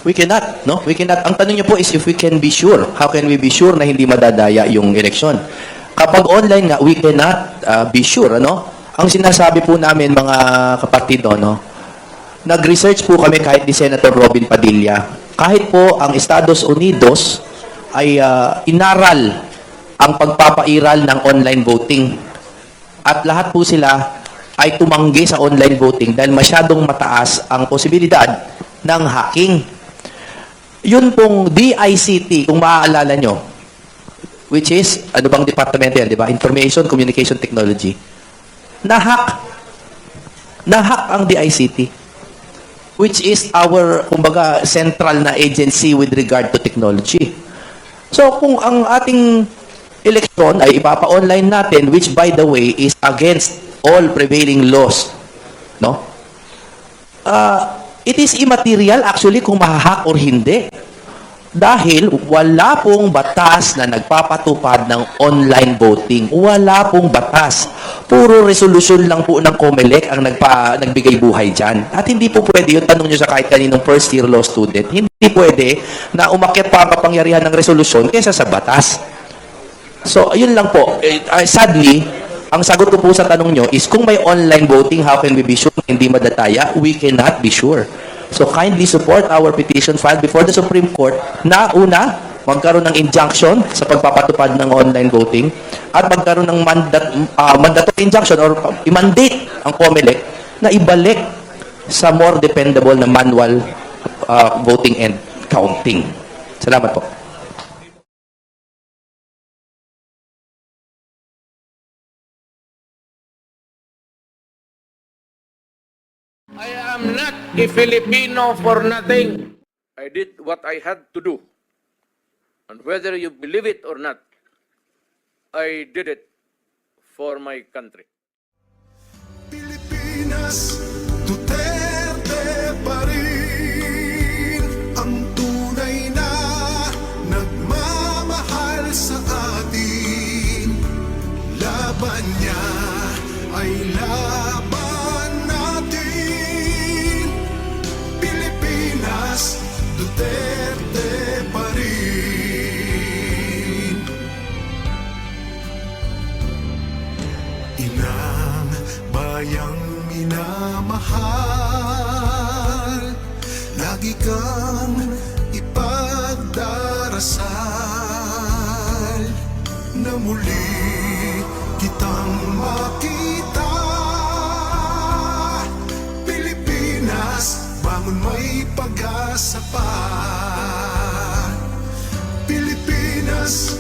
We cannot, no? We cannot. Ang tanong niyo po is if we can be sure. How can we be sure na hindi madadaya yung eleksyon? Kapag online nga, we cannot be sure, ano? Ang sinasabi po namin, mga kapatid, no? Nag-research po kami kahit ni Senator Robin Padilla. Kahit po ang Estados Unidos ay inaral ang pagpapairal ng online voting. At lahat po sila ay tumanggi sa online voting dahil masyadong mataas ang posibilidad ng hacking. Yun pong DICT, kung maaalala nyo, which is, ano bang departamento yan, di ba? Information Communication Technology. Na-hack ang DICT, which is our, kumbaga, central na agency with regard to technology. So, kung ang ating eleksyon ay ipapa-online natin, which by the way, is against all prevailing laws, no? It is immaterial actually kung mahahack or hindi. Dahil wala pong batas na nagpapatupad ng online voting. Wala pong batas. Puro resolution lang po ng COMELEC ang nagbigay buhay dyan. At hindi po pwede yun. Tanong nyo sa kahit kaninong first year law student. Hindi pwede na umakyat pa ang kapangyarihan ng resolusyon kaysa sa batas. So, ayun lang po. Sadly, ang sagot ko po sa tanong nyo is kung may online voting, how can we be sure hindi madataya? We cannot be sure. So kindly support our petition filed before the Supreme Court na una, magkaroon ng injunction sa pagpapatupad ng online voting at magkaroon ng mandatory injunction or i-mandate ang COMELEC na ibalik sa more dependable na manual voting and counting. Salamat po. I am not a Filipino for nothing. I did what I had to do. And whether you believe it or not, I did it for my country. Pilipinas, Duterte pa rin ang tunay na nagmamahal sa atin. Laban niya ay laban natin. Pilipinas, Duterte pa rin. Inang bayang minamahal, lagi kang ipagdarasal na muli kitang makita. Pilipinas, bangon may pag-asa pa. Pilipinas,